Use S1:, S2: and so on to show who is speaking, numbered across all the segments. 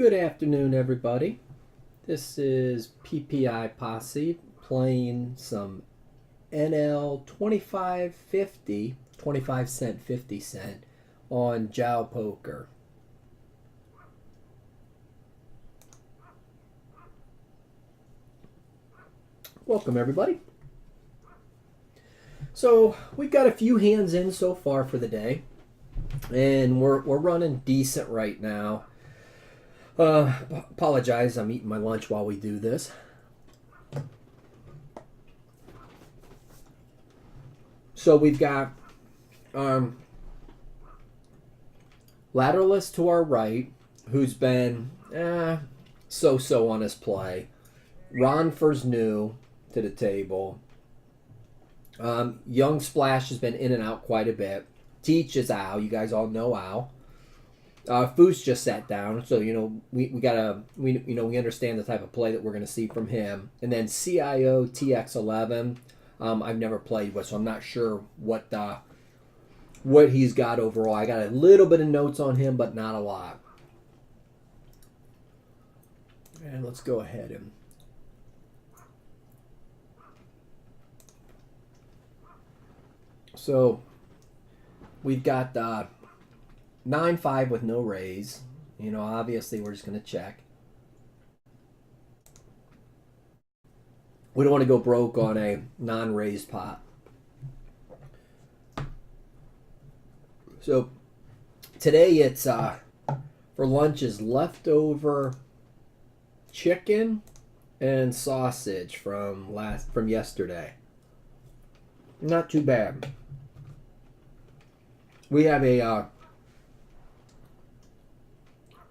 S1: Good afternoon, everybody. This is PPIPosse playing some NL 25.50, 25 cent, 50 cent on JaoPoker. Welcome, everybody. So we've got a few hands in so far for the day, and we're running decent right now. Apologize, I'm eating my lunch while we do this. So we've got Lateralist to our right, who's been so-so on his play. Ronfer's new to the table. Young Splash has been in and out quite a bit. Teach is Al. You guys all know Al. Foos just sat down, so we understand the type of play that we're going to see from him. And then CIO TX11, I've never played with, so I'm not sure what he's got overall. I got a little bit of notes on him, but not a lot. And let's go ahead and so we've got 9-5 with no raise. Obviously we're just going to check. We don't want to go broke on a non-raised pot. So today it's for lunch is leftover chicken and sausage from yesterday. Not too bad. We have a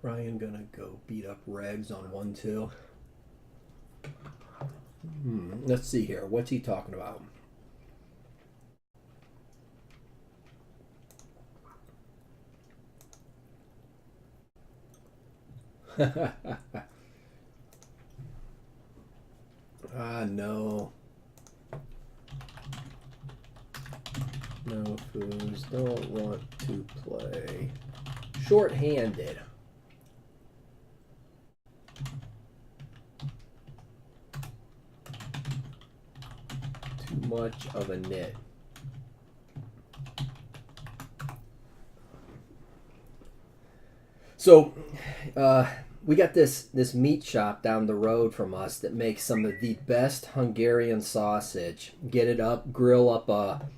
S1: Ryan gonna go beat up Regs on 1-2. Let's see here. What's he talking about? No. No, Foos don't want to play short-handed. Too much of a nit. So, we got this meat shop down the road from us that makes some of the best Hungarian sausage. Get it up, grill up a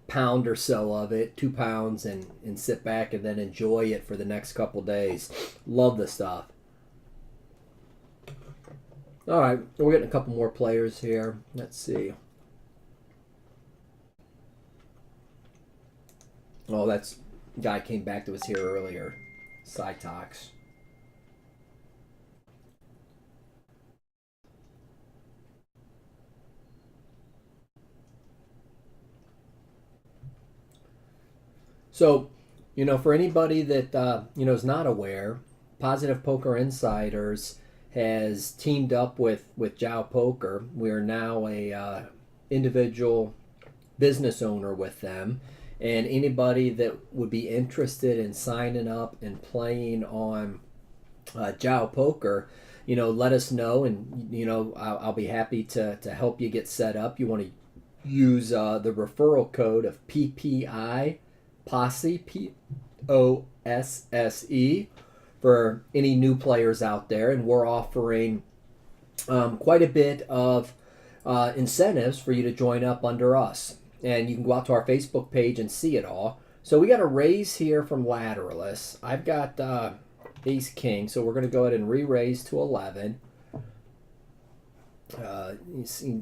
S1: pound or so of it, 2 pounds, and sit back and then enjoy it for the next couple days. Love the stuff. All right, we're getting a couple more players here. Let's see. Oh, that's guy came back that was here earlier. Cytox. So, for anybody that is not aware, Positive Poker Insiders has teamed up with JaoPoker. We are now a individual business owner with them. And anybody that would be interested in signing up and playing on JaoPoker, let us know, and I'll be happy to help you get set up. You want to use the referral code of PPIPosse, POSSE, for any new players out there, and we're offering quite a bit of incentives for you to join up under us. And you can go out to our Facebook page and see it all. So we got a raise here from Lateralist. I've got Ace King, so we're going to go ahead and re-raise to 11.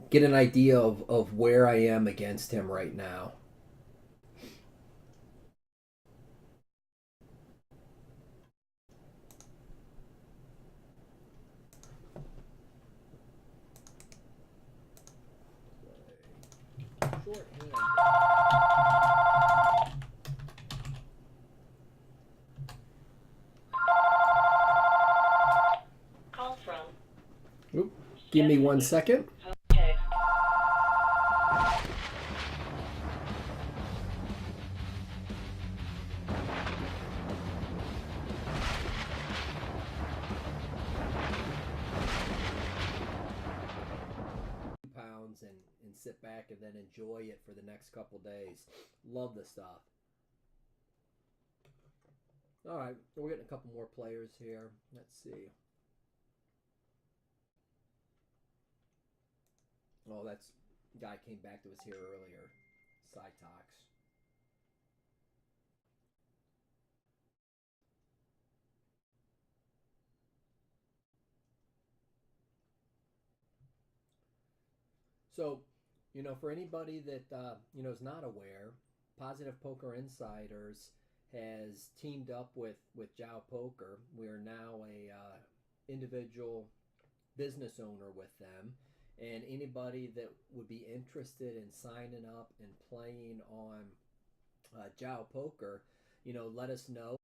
S1: Get an idea of where I am against him right now.
S2: Call from.
S1: Oop, give me 1 second.
S2: Okay.
S1: rounds and sit back and then enjoy it for the next couple days. Love the stuff. All right, we're getting a couple more players here. Let's see. Oh, that's guy came back that was here earlier. Cytox. So, for anybody that is not aware, Positive Poker Insiders has teamed up with JaoPoker. We are now a individual business owner with them, and anybody that would be interested in signing up and playing on JaoPoker, let us know.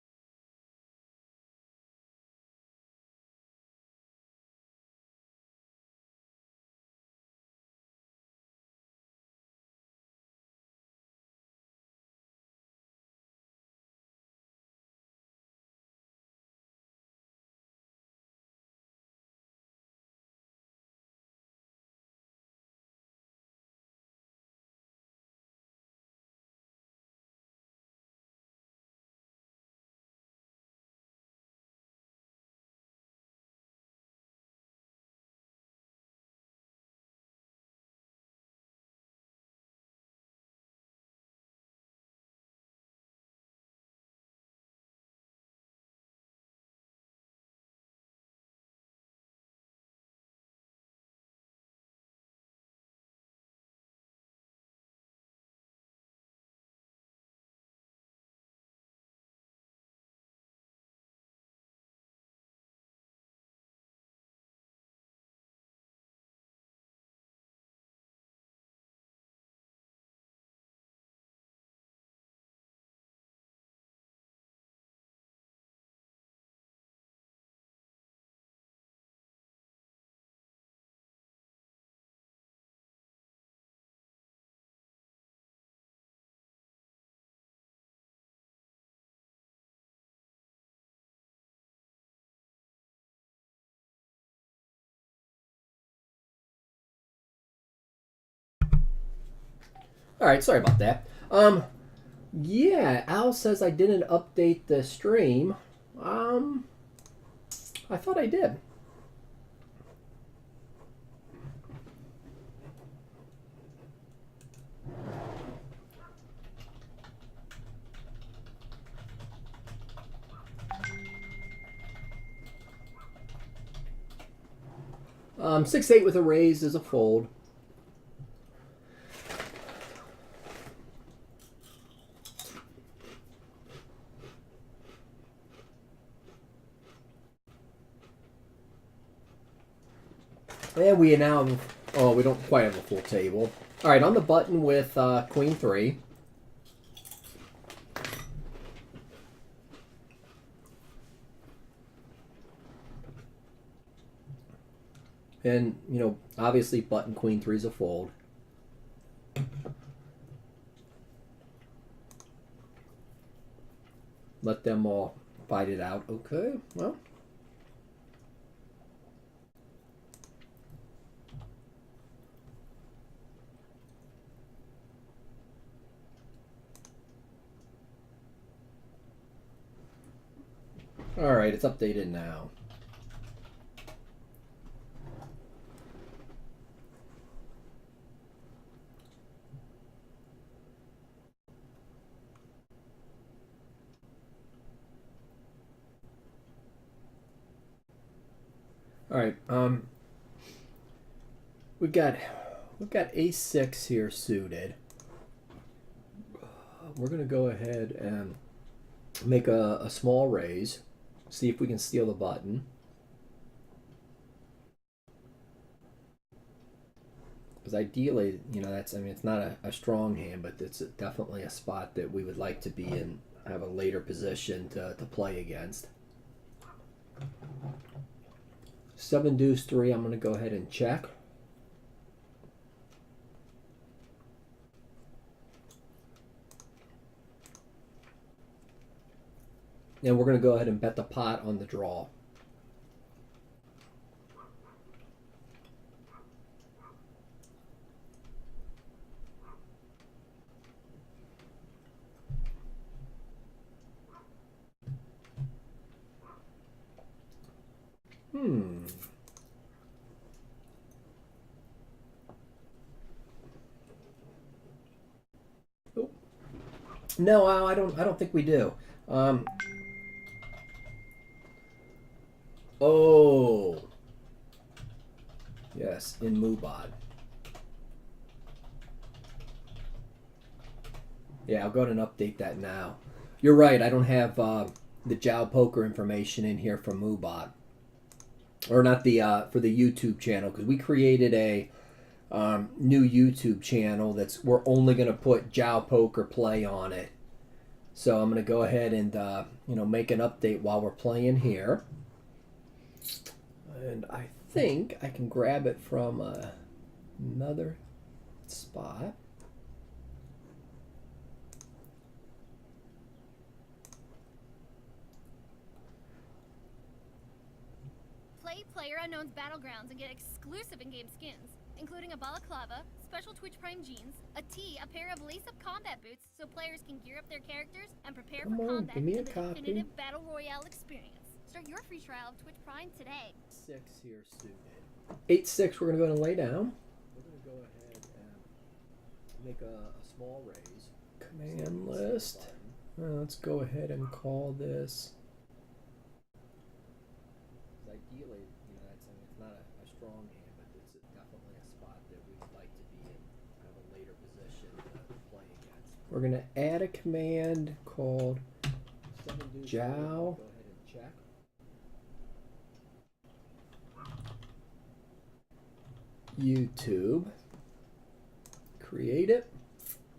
S1: All right, sorry about that. Yeah, Al says I didn't update the stream. I thought I did. 6-8 with a raise is a fold. And we now have, oh, we don't quite have a full table. All right, on the button with Queen 3. And, obviously button Queen 3 is a fold. Let them all fight it out. Okay, well. All right, it's updated now. All right, we've got ace-6 here suited. We're gonna go ahead and make a small raise. See if we can steal the button. Because ideally, it's not a strong hand, but it's definitely a spot that we would like to be in, have a later position to play against. 7 deuce 3, I'm going to go ahead and check. And we're going to go ahead and bet the pot on the draw. No, I don't. I don't think we do. Oh, yes, in Mubot. Yeah, I'll go ahead and update that now. You're right. I don't have the JaoPoker information in here from Mubot, or not the for the YouTube channel, because we created a new YouTube channel that's we're only going to put JaoPoker play on it. So I'm going to go ahead and make an update while we're playing here, and I think I can grab it from another spot.
S3: Play PlayerUnknown's Battlegrounds and get exclusive in-game skins, including a balaclava, special Twitch Prime jeans, a tee, a pair of lace-up combat boots so players can gear up their characters and prepare for combat
S1: give me
S3: in
S1: a
S3: the
S1: copy.
S3: definitive Battle Royale experience. Start your free trial of Twitch Prime today.
S1: 6 here suited. 8-6, we're going to go ahead and lay down. We're going to go ahead and make a small raise. Command list. Let's go ahead and call this. Ideally, it's not a strong hand, but it's definitely a spot that we'd like to be in kind of a later position to play against. We're going to add a command called Jao. Go ahead and check. YouTube. Create it.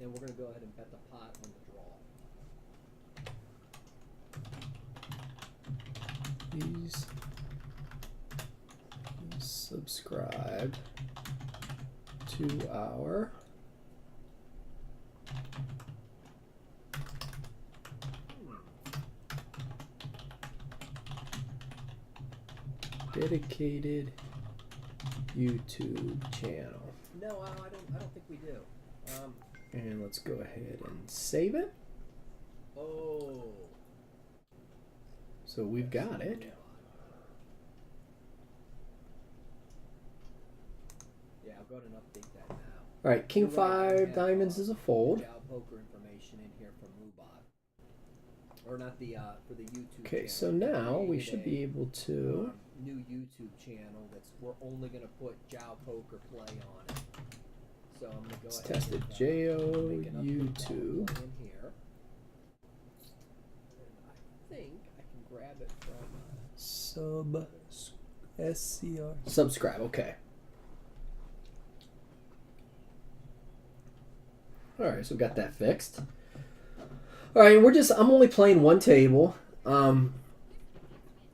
S1: And we're going to go ahead and bet the pot on the draw. Please subscribe to our dedicated YouTube channel. No, I don't think we do. And let's go ahead and save it. Oh. So we've got it. Yeah, I'll go ahead and update that now. All right, King 5 diamonds is a fold. JaoPoker information in here from Mubot, or not the for the YouTube. Okay, so now we should be able to new YouTube channel that's we're only going to put JaoPoker play on it. So I'm going to go ahead
S4: test it.
S1: and
S4: YouTube.
S1: in here. And I think I can grab it from
S4: SCR.
S1: subscribe. Okay. All right, so we got that fixed. All right, I'm only playing one table.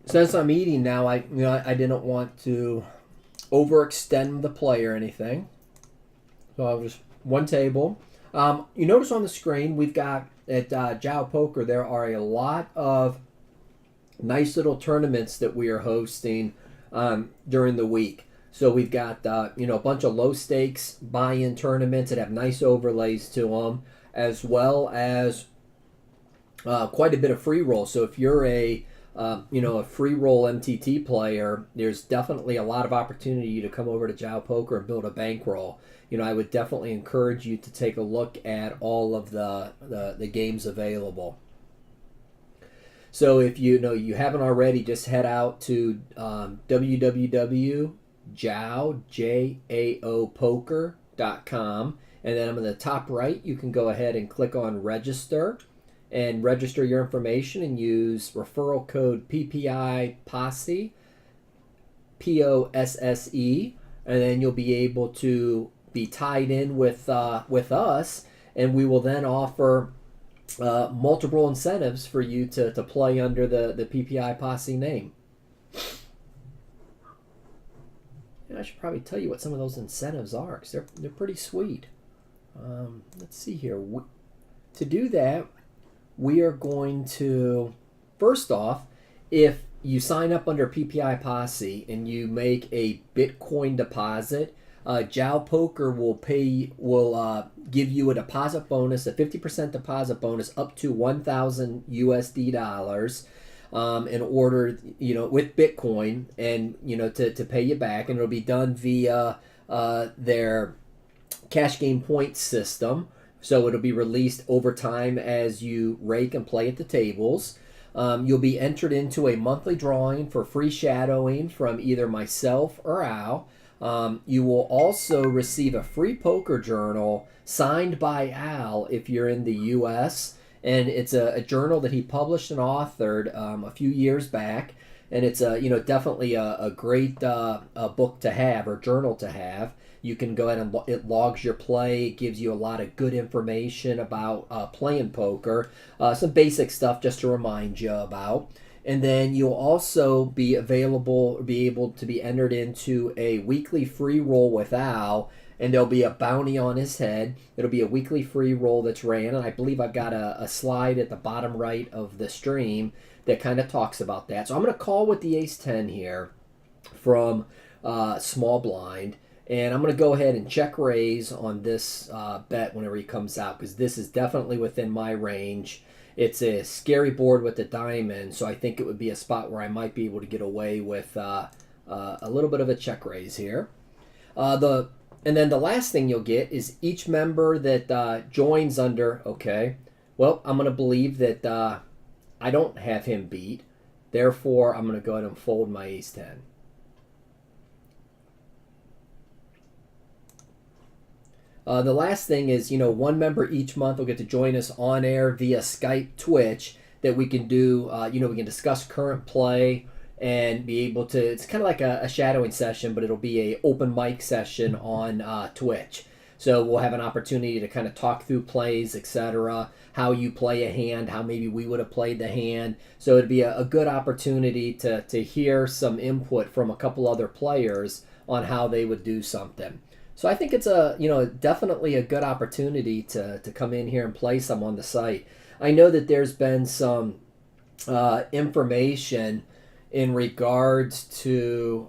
S1: Since I'm eating now, I didn't want to overextend the play or anything. So I was one table. You notice on the screen we've got at JaoPoker there are a lot of nice little tournaments that we are hosting during the week. So we've got a bunch of low stakes buy-in tournaments that have nice overlays to them, as well as quite a bit of free roll. So if you're a free roll MTT player, there's definitely a lot of opportunity to come over to JaoPoker and build a bankroll. I would definitely encourage you to take a look at all of the games available. So if you haven't already, just head out to www.jaopoker.com, and then on the top right you can go ahead and click on register and register your information and use referral code PPIPosse, POSSE, and then you'll be able to be tied in with us, and we will then offer multiple incentives for you to play under the PPIPosse name. And I should probably tell you what some of those incentives are, because they're pretty sweet. Let's see here. To do that, we are going to, first off, if you sign up under PPIPosse and you make a Bitcoin deposit, JaoPoker will give you a deposit bonus, a 50% deposit bonus up to $1,000 USD in order, with Bitcoin, and to pay you back, and it'll be done via their cash game points system. So it'll be released over time as you rake and play at the tables. You'll be entered into a monthly drawing for free shadowing from either myself or Al. You will also receive a free poker journal signed by Al if you're in the U.S. And it's a journal that he published and authored a few years back. And it's definitely a great a book to have, or journal to have. You can go ahead and it logs your play. It gives you a lot of good information about playing poker. Some basic stuff just to remind you about. And then you'll also be able to be entered into a weekly free roll with Al, and there'll be a bounty on his head. It'll be a weekly free roll that's ran, and I believe I've got a slide at the bottom right of the stream that kind of talks about that. So I'm going to call with the ace-10 here from small blind, and I'm going to go ahead and check raise on this bet whenever he comes out, because this is definitely within my range. It's a scary board with the diamond, so I think it would be a spot where I might be able to get away with a little bit of a check raise here. And then the last thing you'll get is each member that joins under, okay, well, I'm going to believe that I don't have him beat. Therefore, I'm going to go ahead and fold my ace-10. The last thing is, one member each month will get to join us on air via Skype, Twitch, that we can do, we can discuss current play and be able to, it's kind of like a shadowing session, but it'll be a open mic session on Twitch. So we'll have an opportunity to kind of talk through plays, etc., how you play a hand, how maybe we would have played the hand. So it'd be a good opportunity to hear some input from a couple other players on how they would do something. So I think it's definitely a good opportunity to come in here and play some on the site. I know that there's been some information in regards to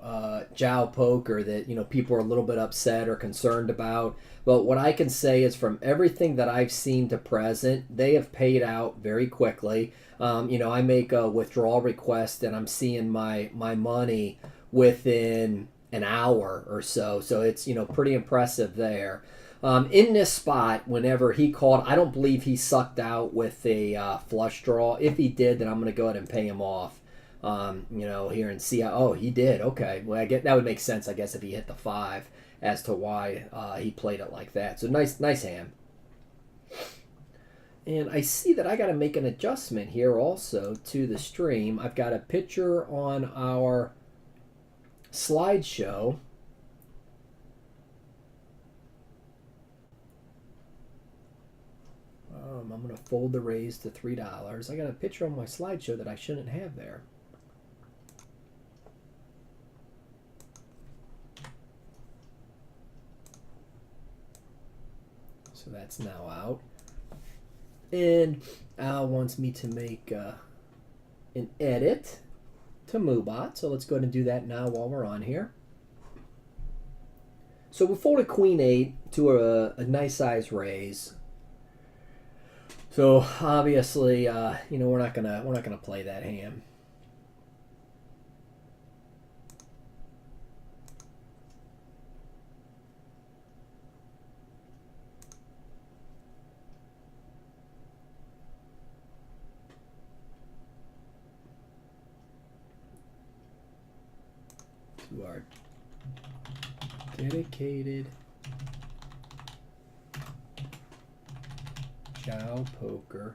S1: JaoPoker that people are a little bit upset or concerned about. But what I can say is, from everything that I've seen to present, they have paid out very quickly. I make a withdrawal request and I'm seeing my money within an hour or so. So it's pretty impressive there. In this spot, whenever he called, I don't believe he sucked out with a flush draw. If he did, then I'm going to go ahead and pay him off. Here and see how. Oh, he did. Okay, well, I get that would make sense, I guess, if he hit the 5 as to why he played it like that. So nice hand. And I see that I got to make an adjustment here also to the stream. I've got a picture on our slideshow. I'm going to fold the raise to $3. I got a picture on my slideshow that I shouldn't have there. So that's now out. And Al wants me to make an edit to Moobot. So let's go ahead and do that now while we're on here. So we folded Queen 8 to a nice size raise. So obviously, we're not gonna play that hand. To our dedicated JaoPoker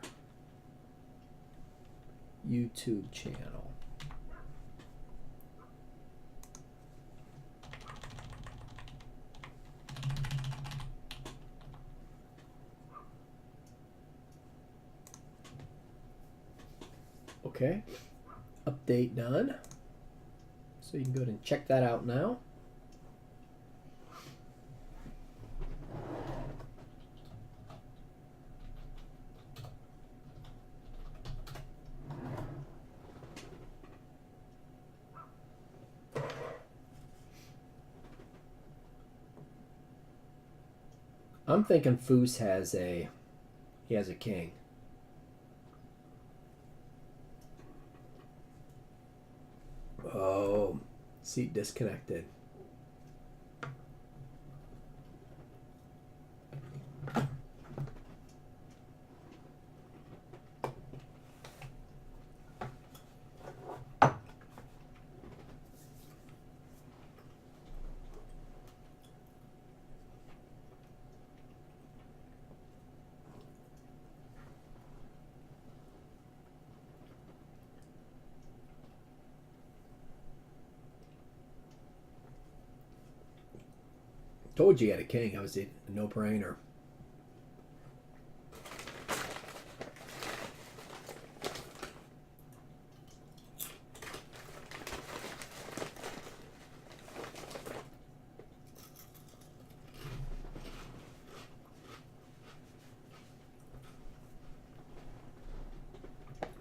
S1: YouTube channel. Okay, update done. So you can go ahead and check that out now. I'm thinking Foose has a king. Oh, seat disconnected. Told you he had a king. That was a no-brainer.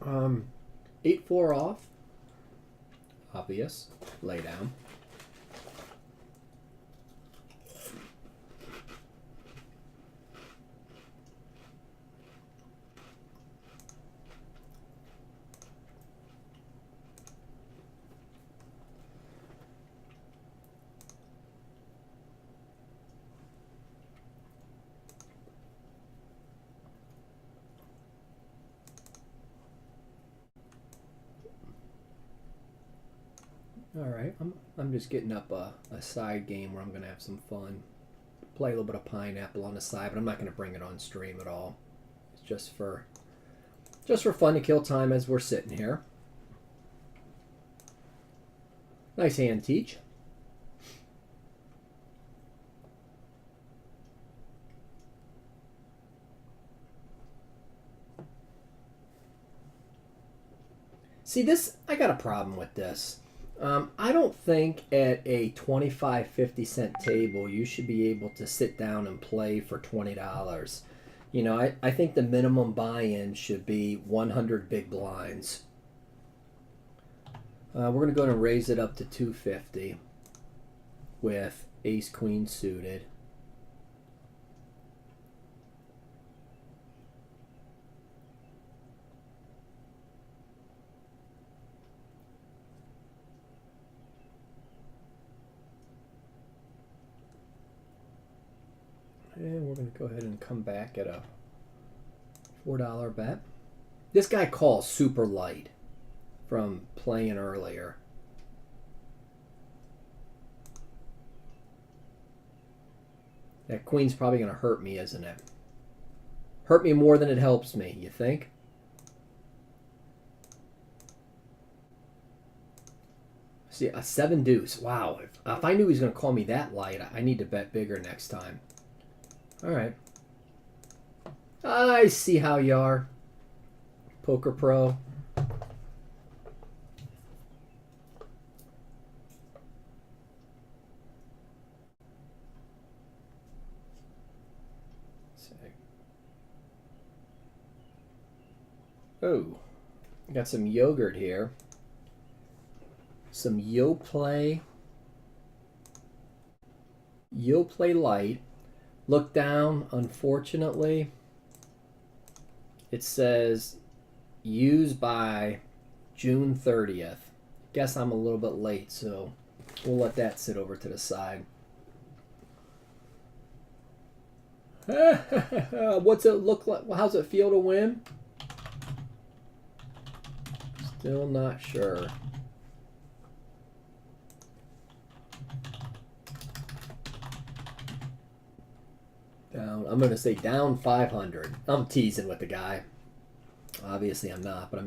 S1: Um, 8-4 off. Obvious. Lay down. All right, I'm just getting up a side game where I'm gonna have some fun. Play a little bit of pineapple on the side, but I'm not gonna bring it on stream at all. It's just for fun to kill time as we're sitting here. Nice hand, Teach. See, this, I got a problem with this. I don't think at a 25-50 cent table you should be able to sit down and play for $20. You know, I think the minimum buy-in should be 100 big blinds. We're going to go ahead and raise it up to 250 with ace-queen suited. And we're going to go ahead and come back at a $4 bet. This guy calls super light from playing earlier. That queen's probably going to hurt me, isn't it? Hurt me more than it helps me, you think? See, a 7 deuce. Wow. If I knew he was going to call me that light, I need to bet bigger next time. All right. I see how you are, Poker Pro. Oh, got some yogurt here. Some YoPlay Light. Look down, unfortunately, it says used by June 30th. Guess I'm a little bit late, so we'll let that sit over to the side. What's it look like? How's it feel to win? Still not sure. Down, I'm going to say down 500. I'm teasing with the guy. Obviously I'm not, but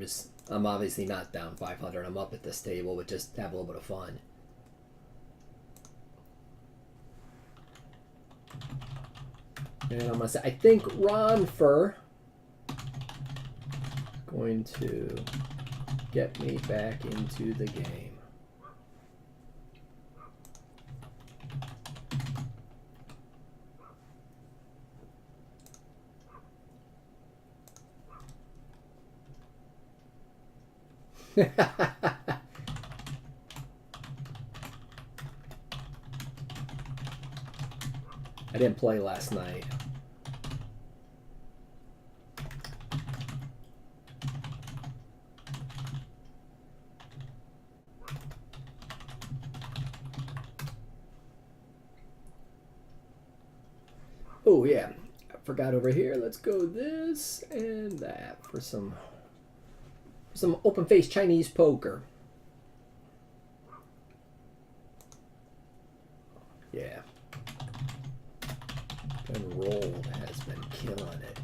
S1: I'm obviously not down 500. I'm up at this table, but just have a little bit of fun. And I'm going to say, I think Ron Fur going to get me back into the game. I didn't play last night. Oh yeah, I forgot over here. Let's go this and that for some open-faced Chinese poker. Yeah. And rolled has been killing it.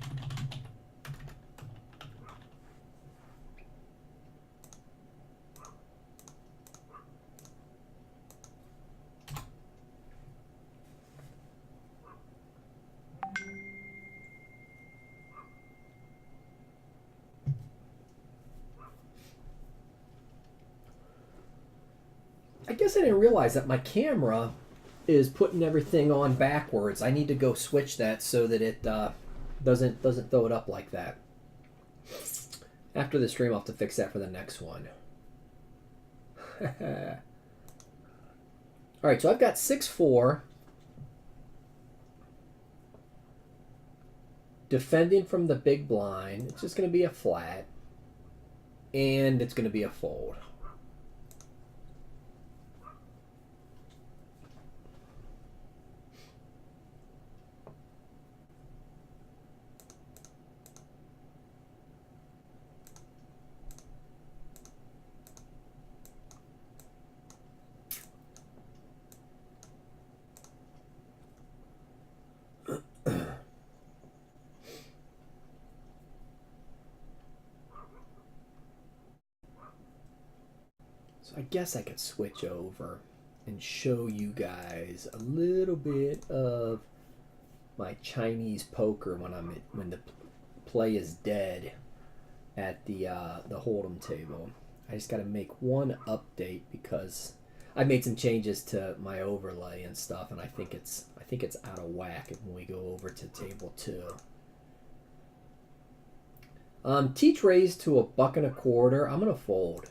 S1: guess I didn't realize that my camera is putting everything on backwards. I need to go switch that so that it doesn't throw it up like that. After the stream, I'll have to fix that for the next one. All right, so I've got 6-4. Defending from the big blind. It's just going to be a flat. And it's going to be a fold. So I guess I could switch over and show you guys a little bit of my Chinese poker when the play is dead at the hold'em table. I just got to make one update because I made some changes to my overlay and stuff, and I think it's out of whack when we go over to table 2. Teach raised to $1.25. I'm gonna fold.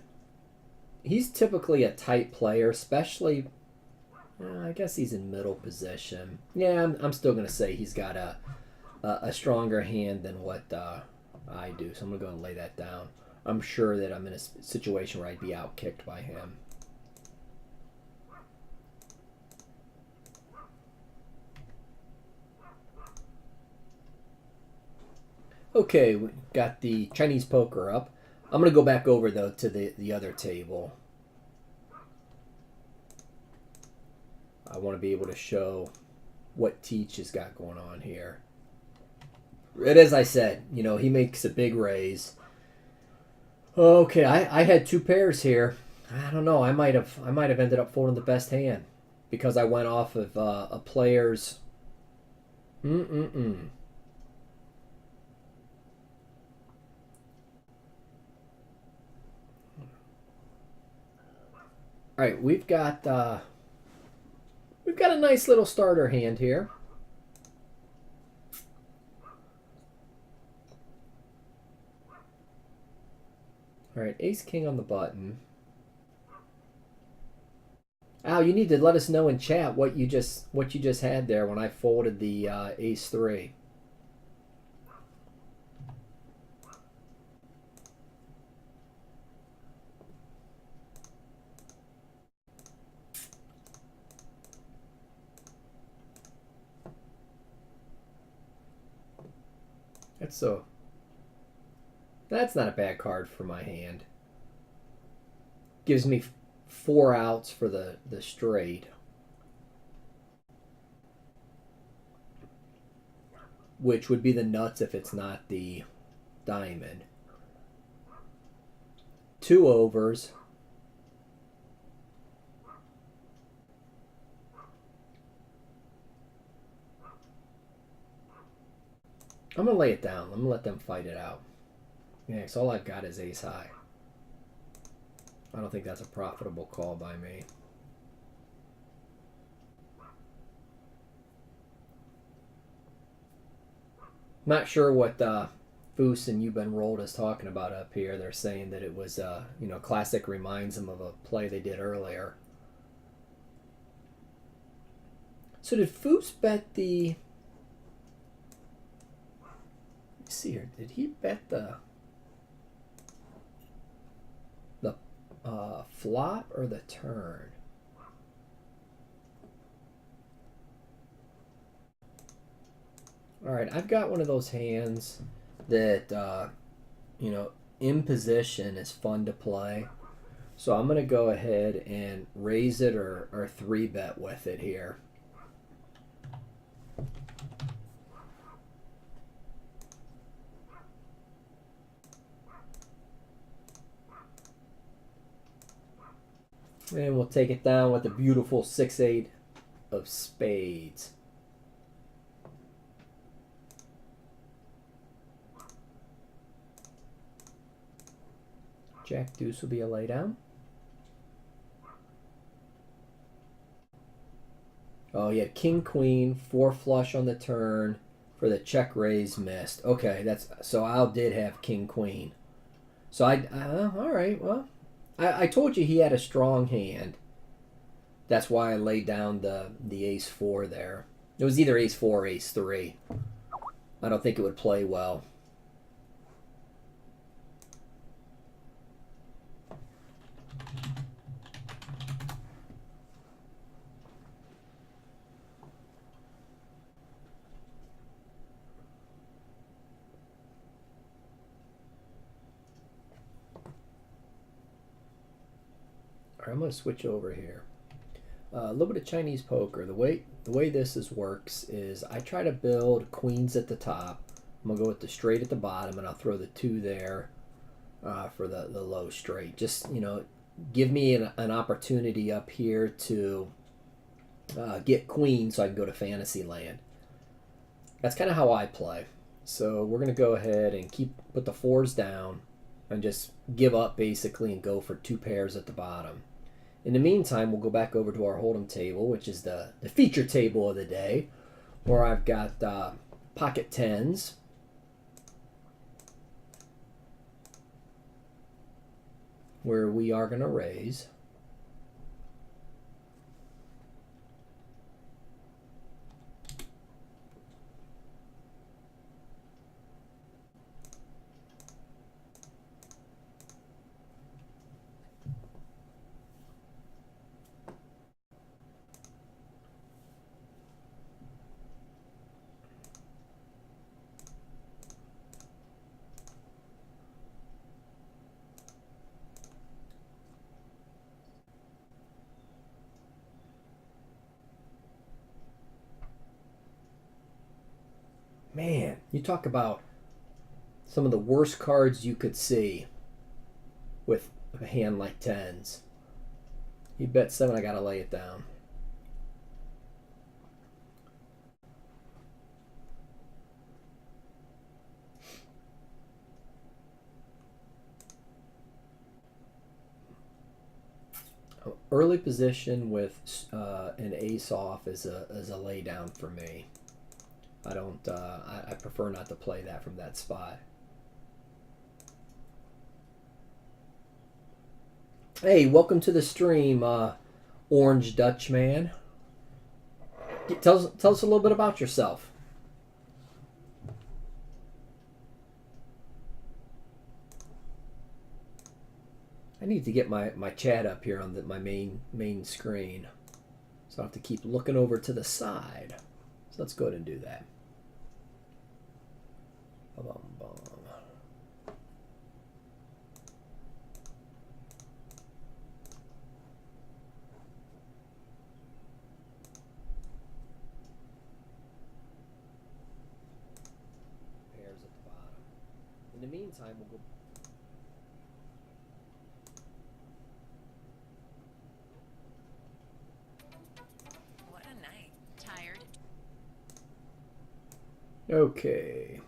S1: He's typically a tight player, especially. I guess he's in middle position. Yeah, I'm still gonna say he's got a stronger hand than what I do, so I'm gonna go and lay that down. I'm sure that I'm in a situation where I'd be outkicked by him. Okay, we got the Chinese poker up. I'm going to go back over, though, to the other table. I want to be able to show what Teach has got going on here. And as I said, you know, he makes a big raise. Okay, I had 2 pairs here. I don't know. I might have ended up folding the best hand because I went off of a player's. All right, we've got a nice little starter hand here. All right, ace king on the button. Al, you need to let us know in chat what you just had there when I folded the ace 3. That's not a bad card for my hand. Gives me 4 outs for the straight. Which would be the nuts if it's not the diamond. 2 overs. I'm going to lay it down. I'm going to let them fight it out. Yeah, so all I've got is ace high. I don't think that's a profitable call by me. Not sure what Foose and You've Been Rolled is talking about up here. They're saying that it was, classic reminds them of a play they did earlier. So did Foose bet the... Let's see here. Did he bet the flop or the turn? All right, I've got one of those hands that, in position is fun to play. So I'm going to go ahead and raise it or 3-bet with it here. And we'll take it down with a beautiful 6-8 of spades. Jack deuce will be a laydown. Oh, he had king queen, 4 flush on the turn for the check raise missed. Okay, that's so I did have king queen. So all right. Well, I told you he had a strong hand. That's why I laid down the ace 4 there. It was either ace 4 or ace 3. I don't think it would play well. All right, I'm going to switch over here. A little bit of Chinese poker. The way works is I try to build queens at the top. I'm gonna go with the straight at the bottom, and I'll throw the 2 there for the low straight. Just give me an opportunity up here to get queens so I can go to fantasy land. That's kind of how I play. So we're gonna go ahead and put the 4s down and just give up basically and go for 2 pairs at the bottom. In the meantime, we'll go back over to our hold'em table, which is the feature table of the day, where I've got pocket 10s, where we are going to raise. Man, you talk about some of the worst cards you could see with a hand like 10s. He bet 7, I gotta lay it down. Early position with an ace off is a lay down for me. I don't. I prefer not to play that from that spot. Hey, welcome to the stream, Orange Dutchman. Tell us a little bit about yourself. I need to get my chat up here on my main screen, so I have to keep looking over to the side. So let's go ahead and do that. Ba-bum-bum. Pairs at the bottom. In the meantime, we'll go.
S5: What a night. Tired?
S1: Okay.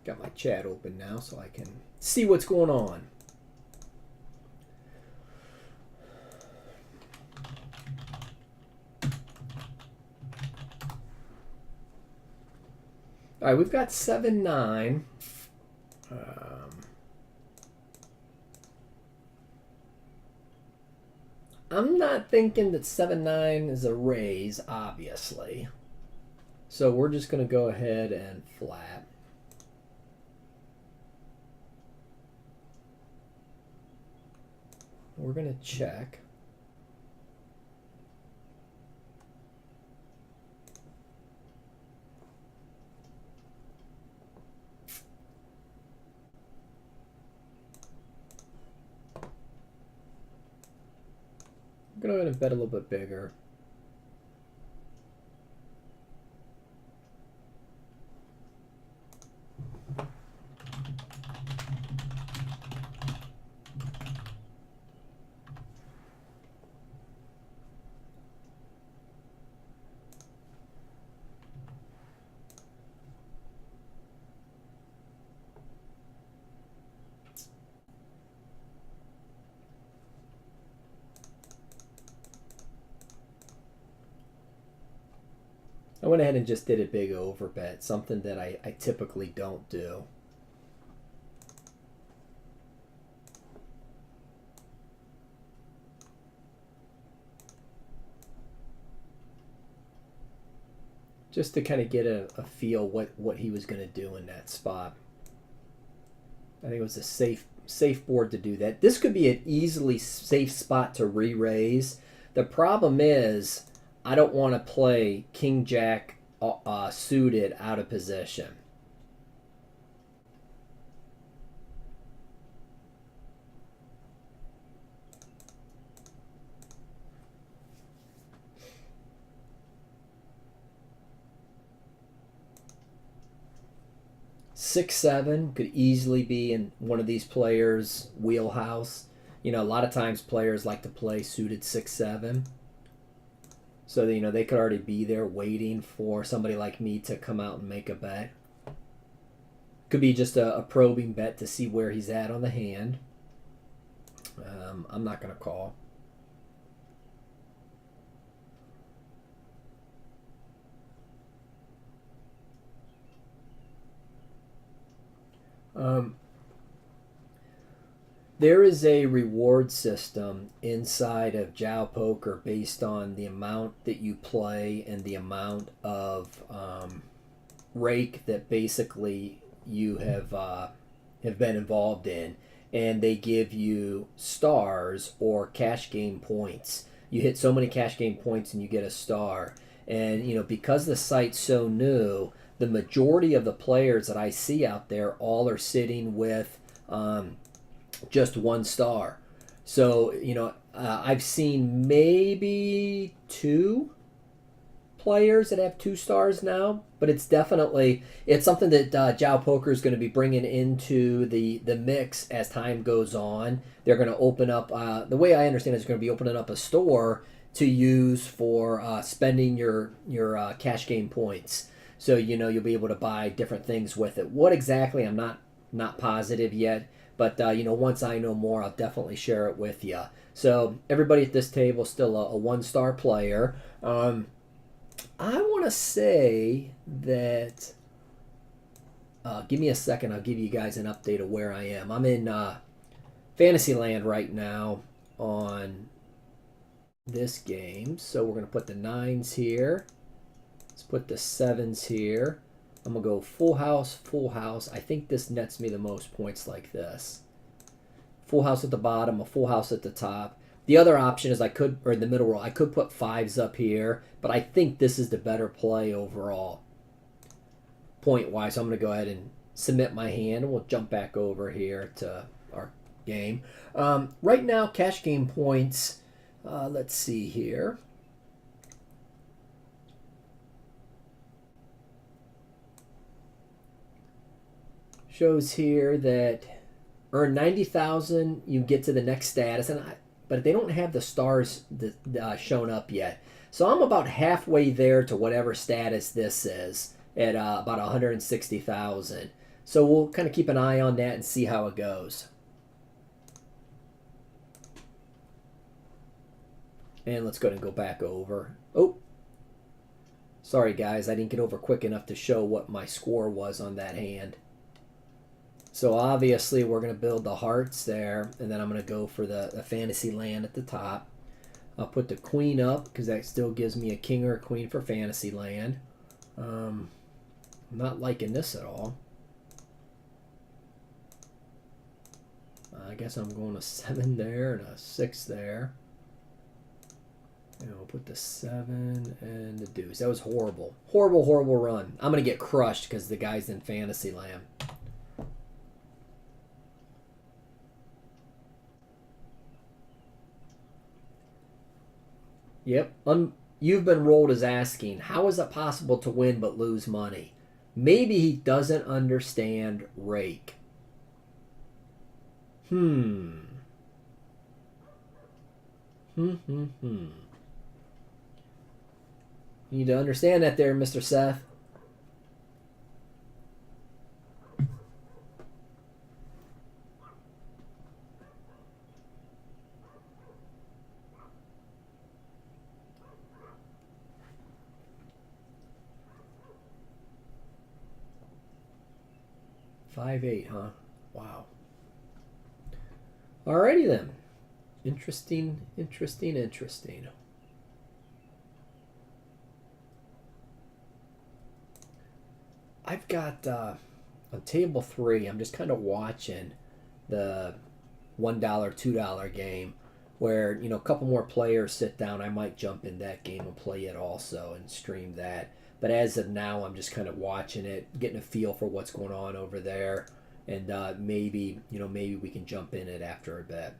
S1: Got my chat open now so I can see what's going on. All right, we've got 7-9. I'm not thinking that 7-9 is a raise, obviously. So we're just going to go ahead and flat. We're going to check. I'm going to go ahead and bet a little bit bigger. I went ahead and just did a big overbet, something that I typically don't do. Just to kind of get a feel what he was going to do in that spot. I think it was a safe board to do that. This could be an easily safe spot to re-raise. The problem is I don't want to play King Jack suited out of position. Six, seven could easily be in one of these players' wheelhouse. You know, a lot of times players like to play suited 6-7. So, you know, they could already be there waiting for somebody like me to come out and make a bet. Could be just a probing bet to see where he's at on the hand. I'm not going to call. There is a reward system inside of JaoPoker based on the amount that you play and the amount of rake that basically you have been involved in, and they give you stars or cash game points. You hit so many cash game points and you get a star. And you know, because the site's so new, the majority of the players that I see out there all are sitting with just 1 star. So, you know, I've seen maybe 2 players that have 2 stars now, but it's something that JaoPoker is going to be bringing into the mix as time goes on. They're going to open up, the way I understand it, is going to be opening up a store to use for spending your cash game points. So, you know, you'll be able to buy different things with it. What exactly, I'm not positive yet. But, you know, once I know more, I'll definitely share it with you. So everybody at this table is still a 1-star player. I want to say that, give me a second, I'll give you guys an update of where I am. I'm in Fantasyland right now on this game. So we're going to put the 9s here. Let's put the 7s here. I'm going to go full house, full house. I think this nets me the most points like this. Full house at the bottom, a full house at the top. The other option is or in the middle row, I could put 5s up here, but I think this is the better play overall, point-wise. So I'm going to go ahead and submit my hand, and we'll jump back over here to our game. Right now, cash game points, let's see here. Shows here that earn 90,000, you get to the next status, but they don't have the stars shown up yet. So I'm about halfway there to whatever status this is at about 160,000. So we'll kind of keep an eye on that and see how it goes. And let's go ahead and go back over. Oh, sorry guys, I didn't get over quick enough to show what my score was on that hand. So obviously we're going to build the hearts there, and then I'm going to go for the fantasy land at the top. I'll put the queen up because that still gives me a king or a queen for fantasy land. I'm not liking this at all. I guess I'm going a 7 there and a 6 there. And we'll put the 7 and the deuce. That was horrible. Horrible, horrible run. I'm going to get crushed because the guy's in fantasy land. Yep. You've been rolled as asking, how is it possible to win but lose money? Maybe he doesn't understand rake. You need to understand that there, Mr. Seth. 5-8, huh? Wow. Alrighty then. Interesting, interesting, interesting. I've got on table 3, I'm just kind of watching the $1, $2 game where, you know, a couple more players sit down. I might jump in that game and play it also and stream that. But as of now, I'm just kind of watching it, getting a feel for what's going on over there. And maybe, you know, maybe we can jump in it after a bit.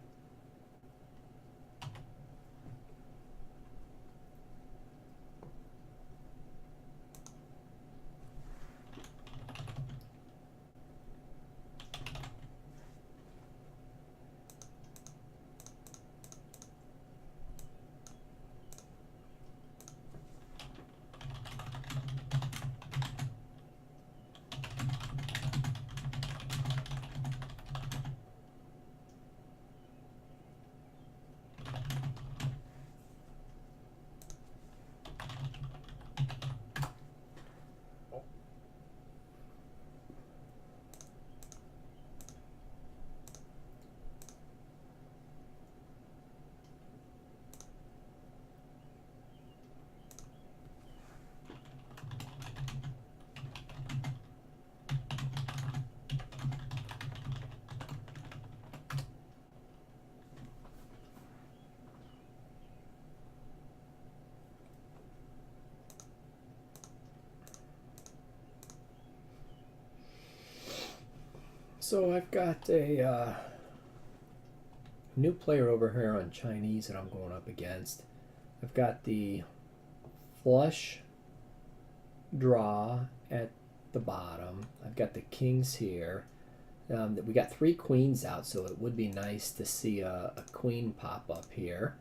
S1: So I've got a new player over here on Chinese that I'm going up against. I've got the flush draw at the bottom. I've got the kings here. We got 3 queens out, so it would be nice to see a queen pop up here.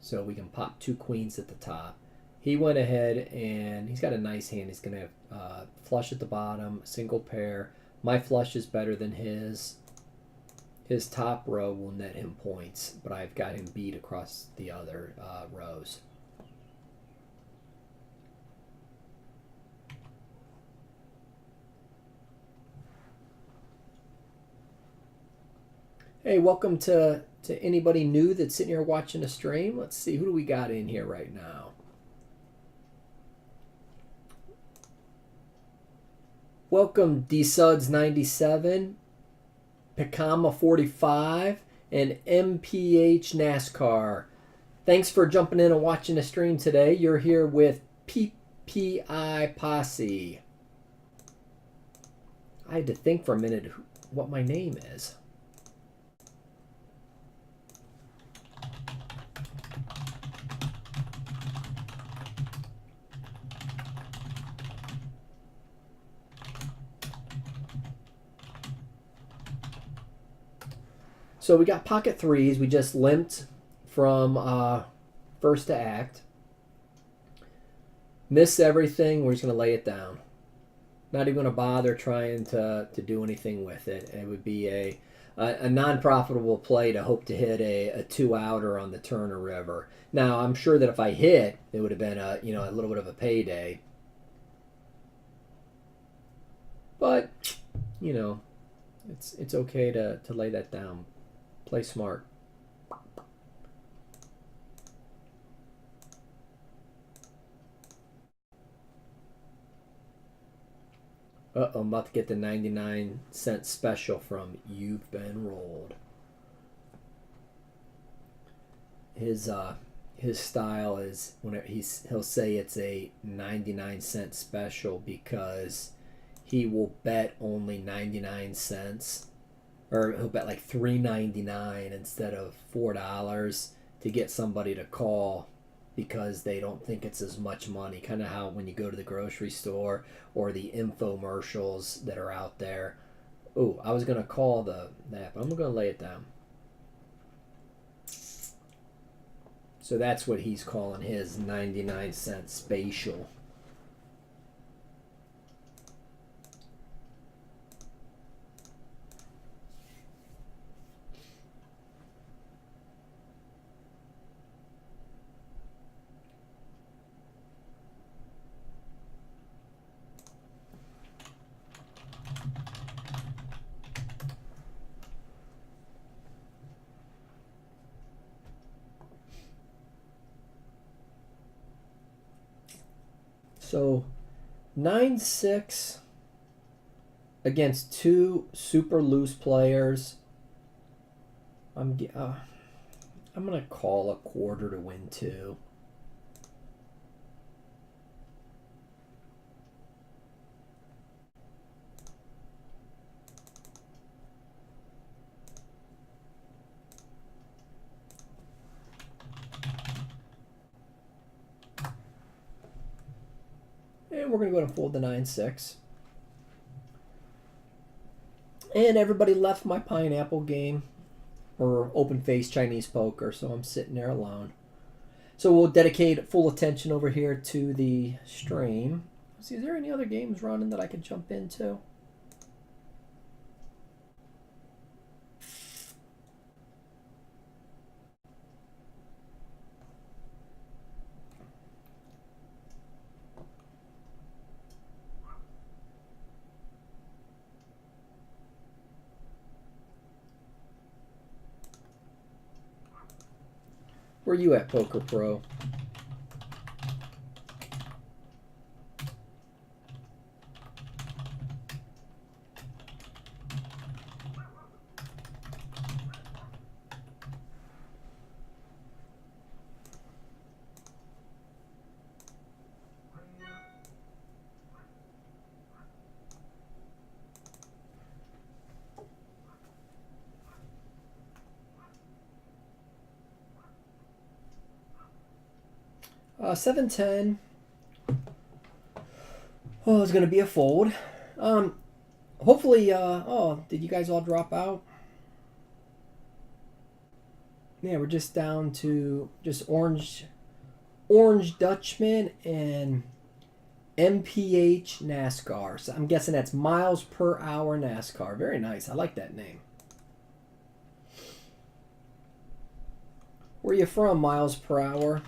S1: So we can pop 2 queens at the top. He went ahead and he's got a nice hand. He's going to have flush at the bottom, single pair. My flush is better than his. His top row will net him points, but I've got him beat across the other rows. Hey, welcome to anybody new that's sitting here watching the stream. Let's see, who do we got in here right now? Welcome DSuds97, Picama 45, and MPH NASCAR. Thanks for jumping in and watching the stream today. You're here with PPIPosse. I had to think for a minute what my name is. So we got pocket 3s. We just limped from first to act. Miss everything. We're just going to lay it down. Not even going to bother trying to do anything with it. It would be a non-profitable play to hope to hit a 2-outer on the turn or river. Now, I'm sure that if I hit, it would have been a little bit of a payday. But, you know, it's okay to lay that down. Play smart. Uh-oh, I'm about to get the 99-cent special from You've Been Rolled. His style is he'll say it's a 99-cent special because he will bet only 99 cents. Or he'll bet like $3.99 instead of $4 to get somebody to call because they don't think it's as much money. Kind of how when you go to the grocery store or the infomercials that are out there. Oh, I was going to call that, but I'm going to lay it down. So that's what he's calling his 99-cent spatial. So 9-6 against two super loose players. I'm gonna call a quarter to win two. And we're going to go and fold the 9-6. And everybody left my pineapple game, or open face Chinese poker, so I'm sitting there alone. So we'll dedicate full attention over here to the stream. Let's see, is there any other games running that I can jump into? Where you at, Poker Pro? Uh, 7-10. Oh, it's going to be a fold. Hopefully, oh, did you guys all drop out? Yeah, we're just down to just Orange Dutchman and MPH NASCAR. So I'm guessing that's miles per hour NASCAR. Very nice. I like that name. Where you from, miles per hour?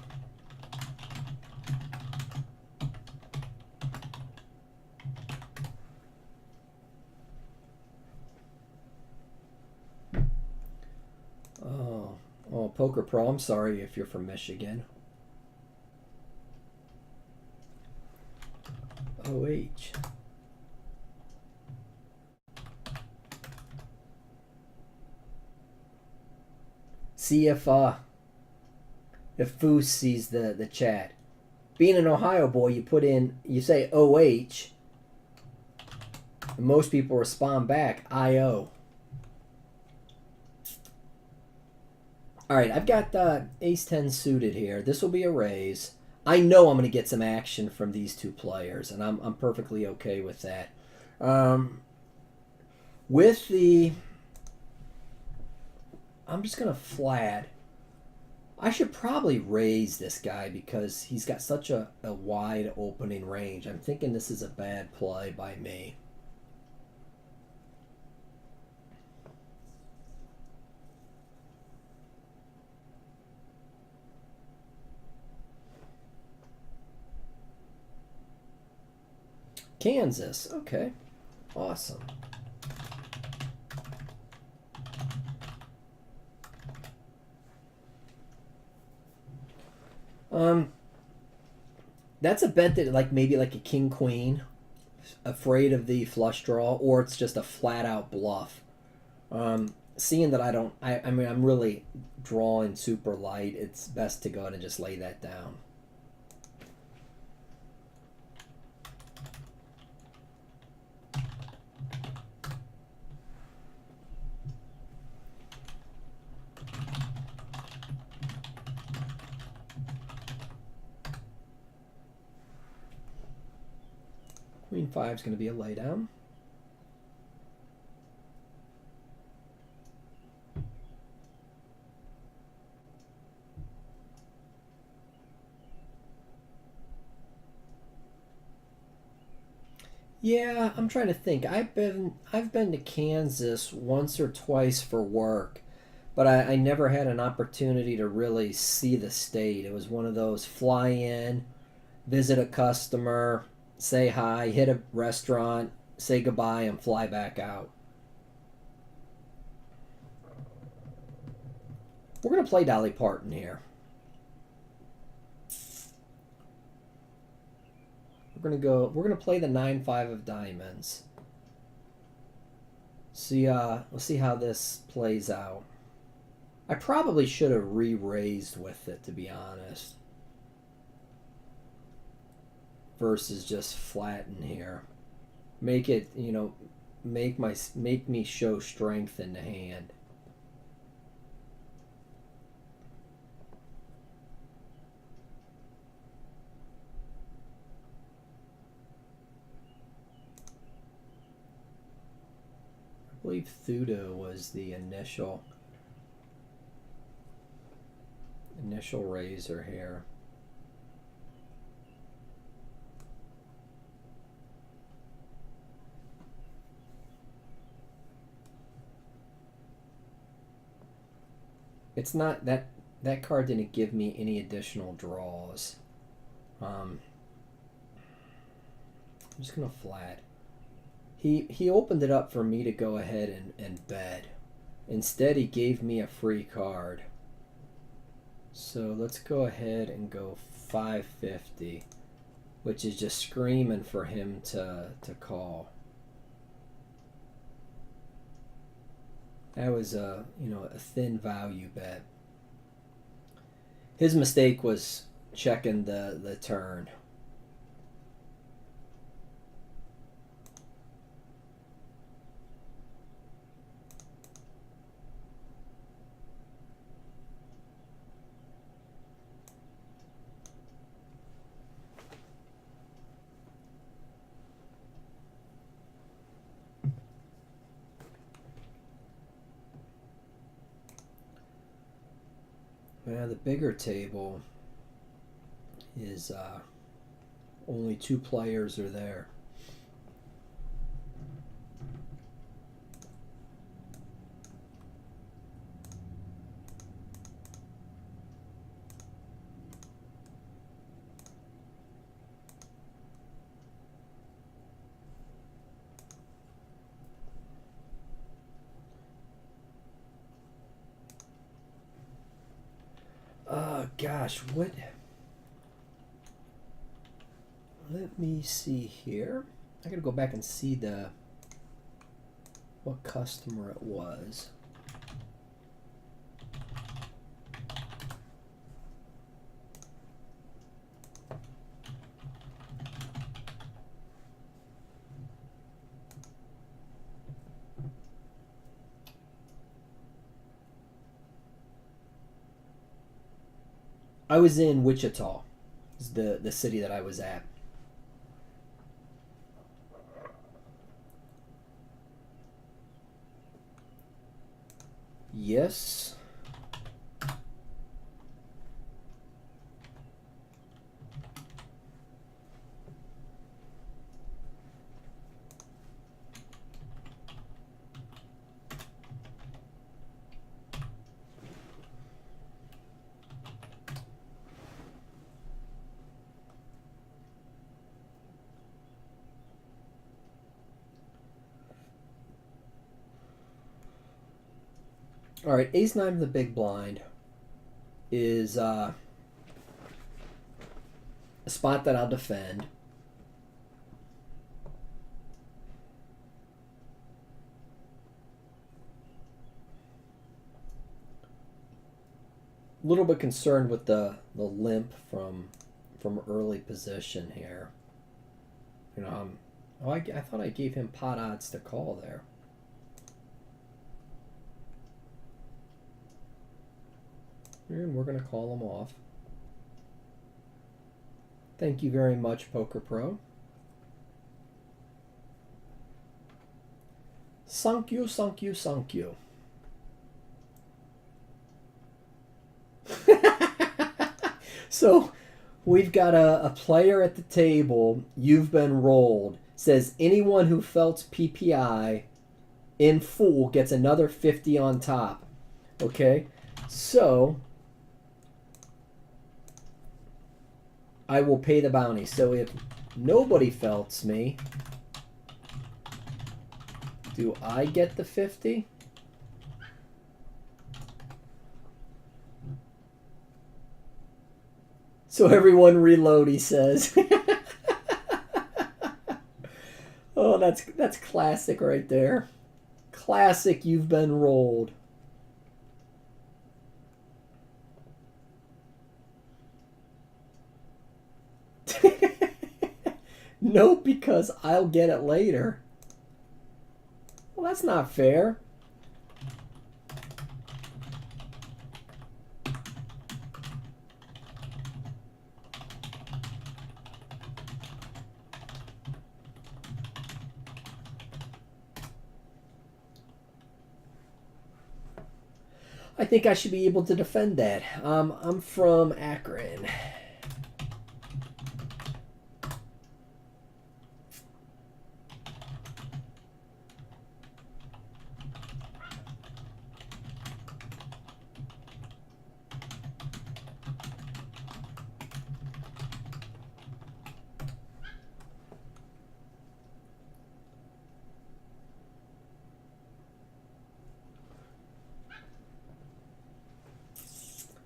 S1: Oh, Poker Pro, I'm sorry if you're from Michigan. OH. See if Foose sees the chat. Being an Ohio boy, you say OH, and most people respond back IO. All right, I've got Ace-10 suited here. This will be a raise. I know I'm going to get some action from these two players, and I'm perfectly okay with that. I'm just going to flat. I should probably raise this guy because he's got such a wide opening range. I'm thinking this is a bad play by me. Kansas. Okay. Awesome. That's a bet that maybe like a king queen, afraid of the flush draw, or it's just a flat out bluff. Seeing that I mean I'm really drawing super light, it's best to go ahead and just lay that down. Queen 5 is going to be a laydown. Yeah, I'm trying to think. I've been to Kansas once or twice for work, but I never had an opportunity to really see the state. It was one of those fly in, visit a customer, say hi, hit a restaurant, say goodbye, and fly back out. We're going to play Dolly Parton here. We're gonna play the 9-5 of diamonds. See, let's see how this plays out. I probably should have re-raised with it, to be honest, versus just flatten here. Make it, you know, make me show strength in the hand. I believe Thudo was the initial raiser here. It's not that card didn't give me any additional draws. I'm just gonna flat. He opened it up for me to go ahead and bet. Instead, he gave me a free card. So let's go ahead and go 550, which is just screaming for him to call. That was a thin value bet. His mistake was checking the turn. Yeah, the bigger table is only 2 players are there. Gosh, what? Let me see here. I gotta go back and see what customer it was. I was in Wichita, is the city that I was at. Yes. All right, ace-9 of the big blind is a spot that I'll defend. A little bit concerned with the limp from early position here. You know, I thought I gave him pot odds to call there. And we're going to call him off. Thank you very much, Poker Pro. Thank you, thank you, thank you. So, we've got a player at the table. You've been rolled. Says anyone who felt PPI in full gets another 50 on top. Okay? So, I will pay the bounty. So if nobody felts me, do I get the 50? So everyone reload, he says. Oh, that's classic right there. Classic, you've been rolled. No, because I'll get it later. Well, that's not fair. I think I should be able to defend that. I'm from Akron.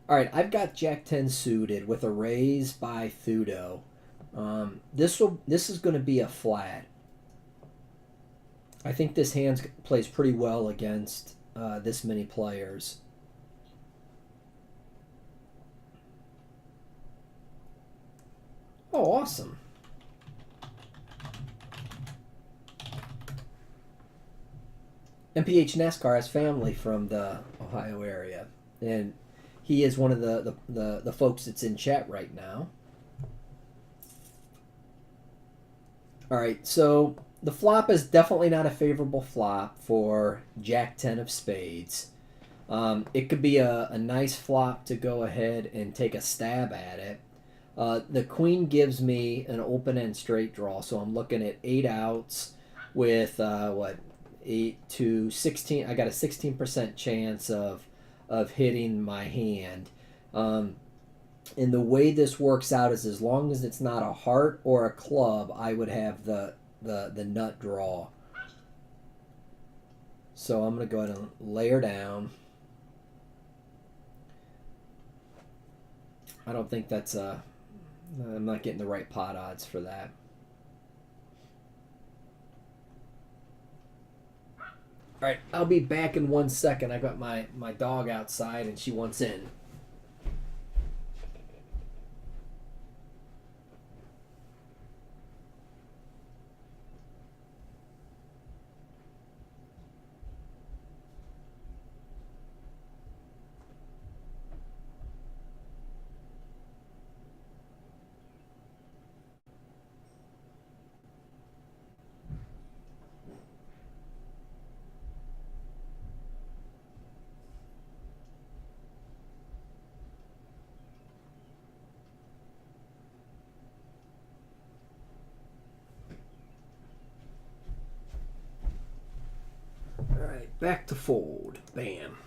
S1: All right, I've got Jack 10 suited with a raise by Thudo. This is going to be a flat. I think this hand plays pretty well against this many players. Oh, awesome. MPH NASCAR has family from the Ohio area, and he is one of the folks that's in chat right now. All right, so the flop is definitely not a favorable flop for Jack 10 of spades. It could be a nice flop to go ahead and take a stab at it. The queen gives me an open-end straight draw, so I'm looking at 8 outs with, 8 to 16. I got a 16% chance of hitting my hand. And the way this works out is as long as it's not a heart or a club, I would have the nut draw. So I'm going to go ahead and layer down. I don't think that's I'm not getting the right pot odds for that. All right, I'll be back in 1 second. I got my dog outside and she wants in. All right, back to fold. Bam.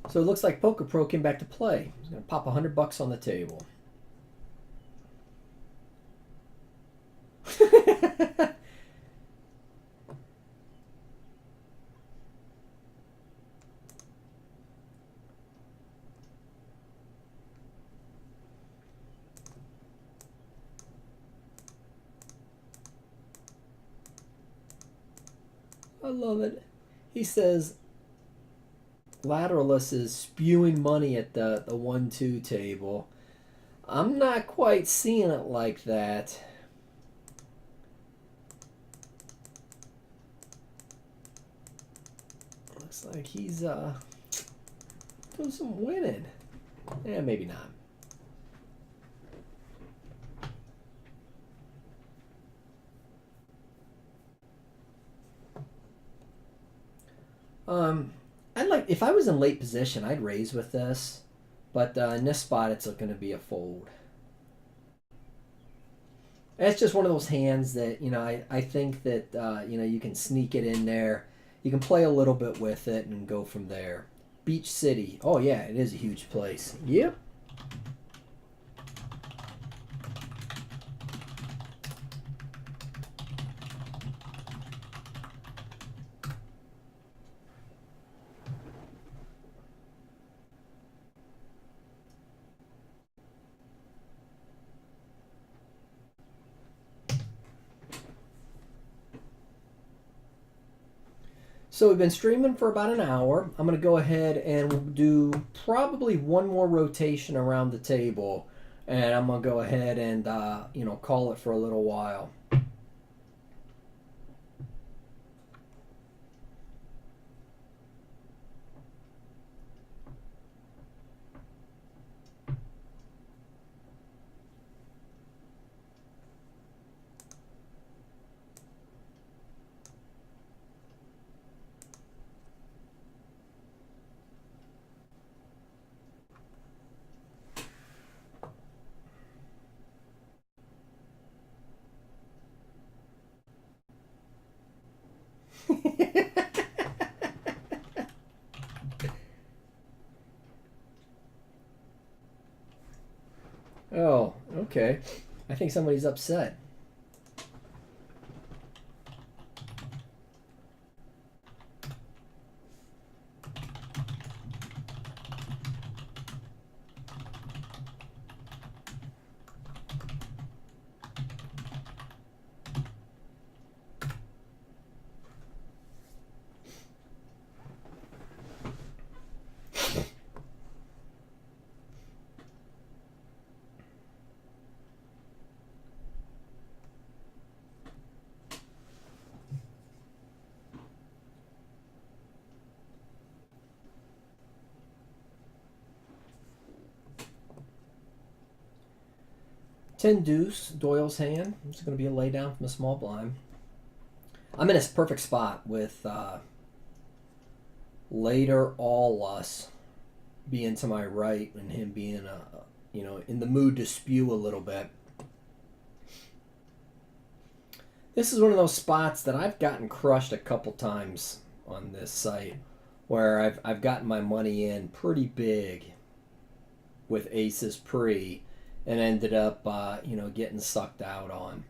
S1: So it looks like Poker Pro came back to play. He's going to pop $100 on the table. I love it. He says Lateralus is spewing money at the 1-2 table. I'm not quite seeing it like that. Looks like he's doing some winning. Yeah, maybe not. I'd like, if I was in late position, I'd raise with this. But in this spot, it's going to be a fold. It's just one of those hands that, I think that, you can sneak it in there. You can play a little bit with it and go from there. Beach City. Oh, yeah, it is a huge place. Yep. So we've been streaming for about an hour. I'm going to go ahead and do probably one more rotation around the table. And I'm going to go ahead and, call it for a little while. Oh, okay. I think somebody's upset. Ten deuce, Doyle's hand. It's going to be a lay down from a small blind. I'm in a perfect spot with later all us being to my right and him being in the mood to spew a little bit. This is one of those spots that I've gotten crushed a couple times on this site, where I've gotten my money in pretty big with aces pre, and ended up getting sucked out on.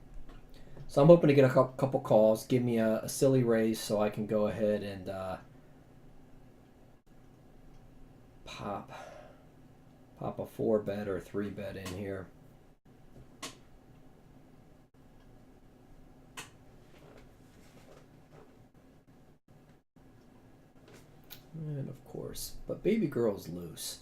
S1: So I'm hoping to get a couple calls, give me a silly raise so I can go ahead and pop a 4-bet or a 3-bet in here. And of course, but baby girl's loose.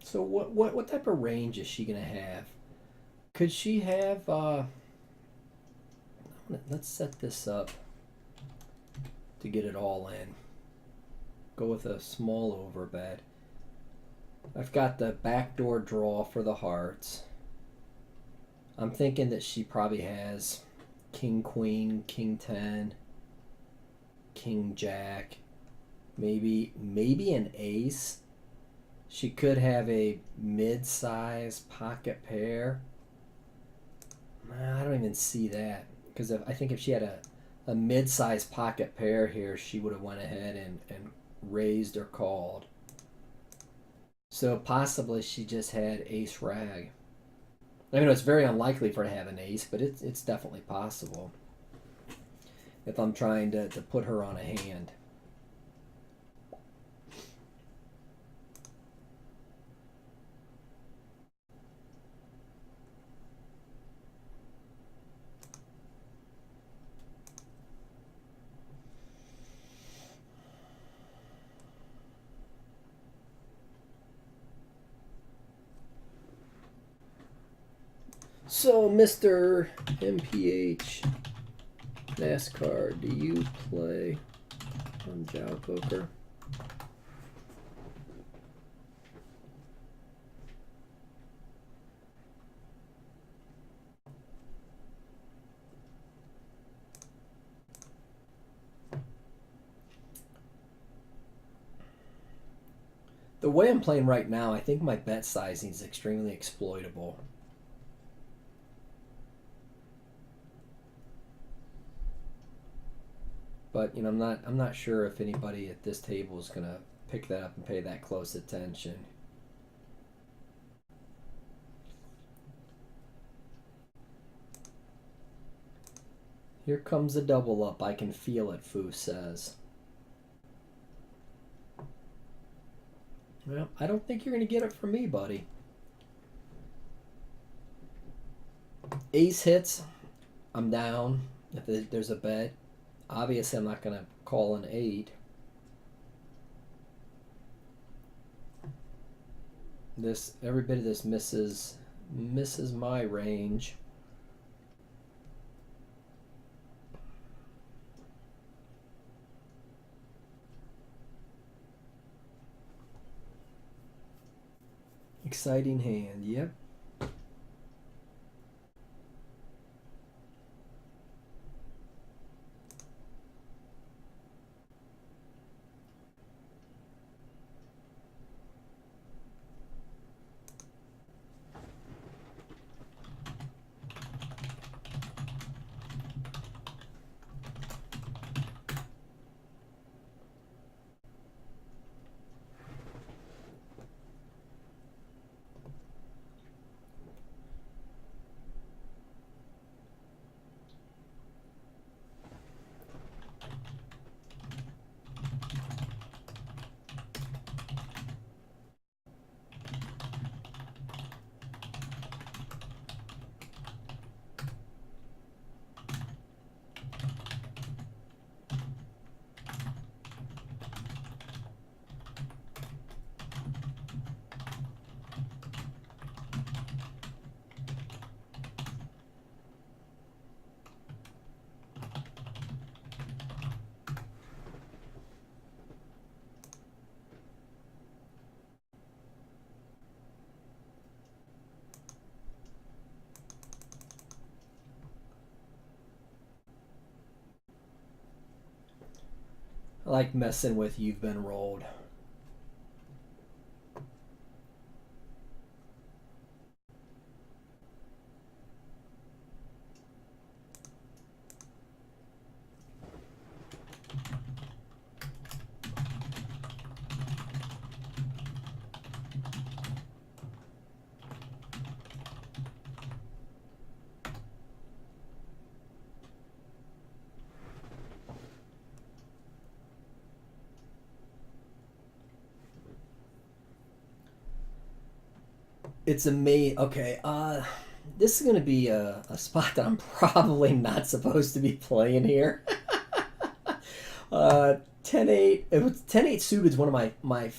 S1: So what type of range is she gonna have? Could she have? Let's set this up to get it all in. Go with a small overbet. I've got the backdoor draw for the hearts. I'm thinking that she probably has king queen, king 10, king jack, maybe an ace. She could have a mid-size pocket pair. I don't even see that, because I think if she had a mid-size pocket pair here, she would have went ahead and raised or called. So possibly she just had ace rag. I mean, it's very unlikely for her to have an ace, but it's definitely possible if I'm trying to put her on a hand. So, Mr. MPH NASCAR, do you play on JaoPoker? The way I'm playing right now, I think my bet sizing is extremely exploitable. But you know, I'm not sure if anybody at this table is gonna pick that up and pay that close attention. Here comes a double up. I can feel it, Fu says. Well, I don't think you're gonna get it from me, buddy. Ace hits, I'm down. If there's a bet, obviously I'm not gonna call an 8. This, every bit of this misses my range. Exciting hand, yep. I like messing with You've Been Rolled. It's amazing. Okay, this is going to be a spot that I'm probably not supposed to be playing here. 10-8. It was 10-8 suited is one of my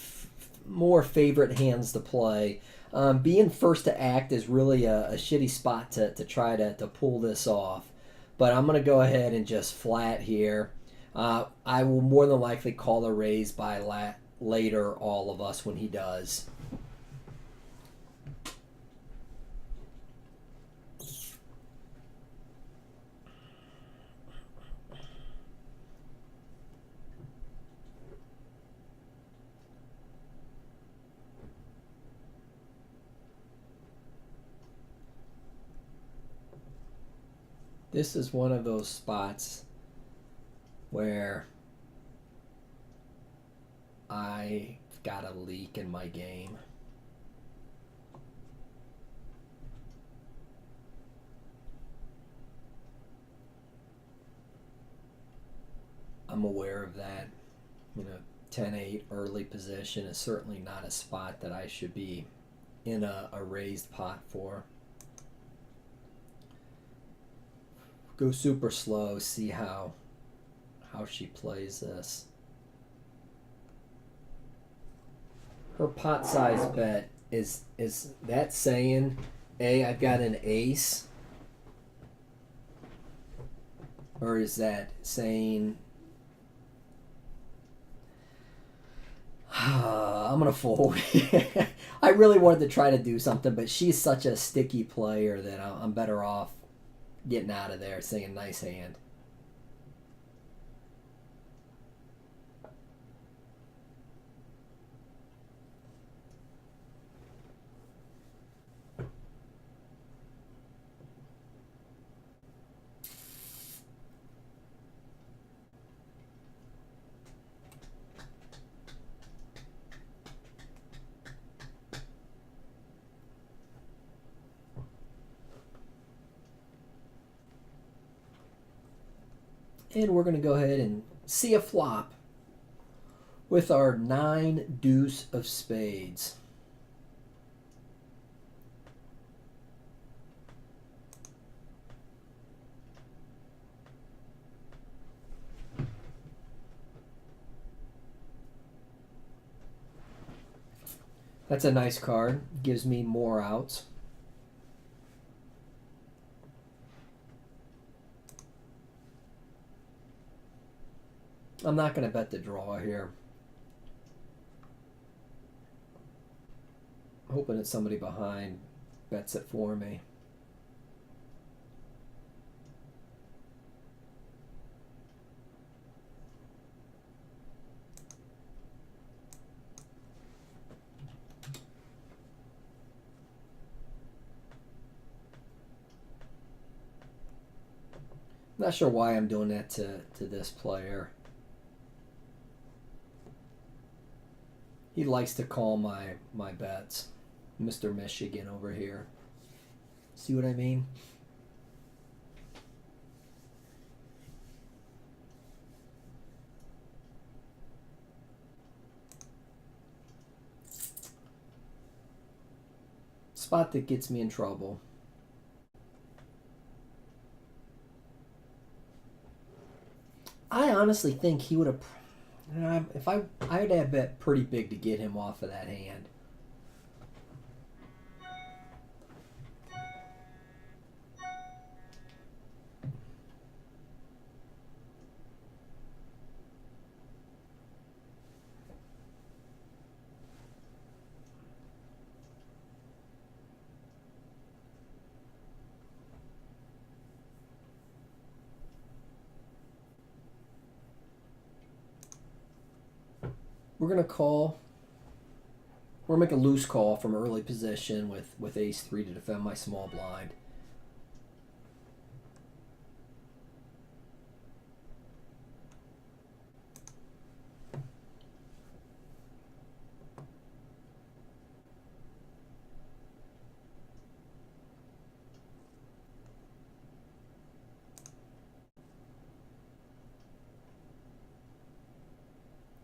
S1: more favorite hands to play. Being first to act is really a shitty spot to try to pull this off. But I'm going to go ahead and just flat here. I will more than likely call a raise by later, all of us, when he does. This is one of those spots where I've got a leak in my game. I'm aware of that. You know, 10-8 early position is certainly not a spot that I should be in a raised pot for. Go super slow, see how she plays this. Her pot size bet is that saying, A, I've got an ace, Or is that saying... I'm going to fold. I really wanted to try to do something, but she's such a sticky player that I'm better off getting out of there, saying nice hand. And we're going to go ahead and see a flop with our 9 deuce of spades. That's a nice card. Gives me more outs. I'm not going to bet the draw here. Hoping that somebody behind bets it for me. Not sure why I'm doing that to this player. He likes to call my bets. Mr. Michigan over here. See what I mean? Spot that gets me in trouble. I honestly think he would have... if I'd have bet pretty big to get him off of that hand. We're going to call. We're going to make a loose call from early position with ace-3 to defend my small blind.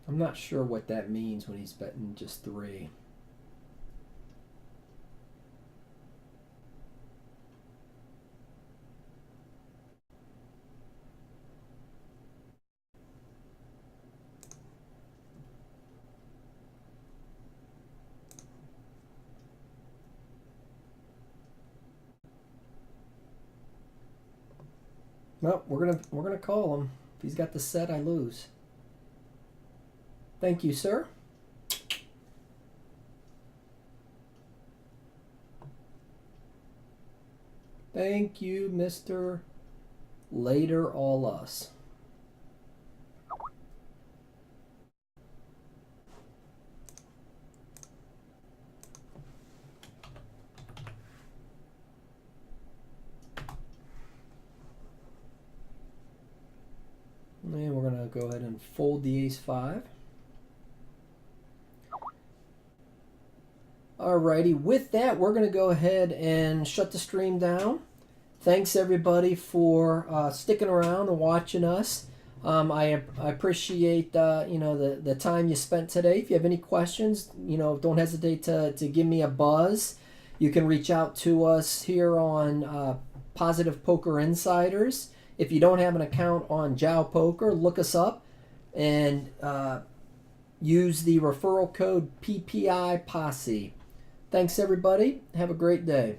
S1: I'm not sure what that means when he's betting just 3. Well, we're gonna call him. If he's got the set, I lose. Thank you, sir. Thank you, Mr. Later All Us. And we're going to go ahead and fold the ace-5. Alrighty, with that, we're going to go ahead and shut the stream down. Thanks everybody for sticking around and watching us. I appreciate the time you spent today. If you have any questions, don't hesitate to give me a buzz. You can reach out to us here on Positive Poker Insiders. If you don't have an account on JaoPoker, look us up and use the referral code PPIPosse. Thanks everybody. Have a great day.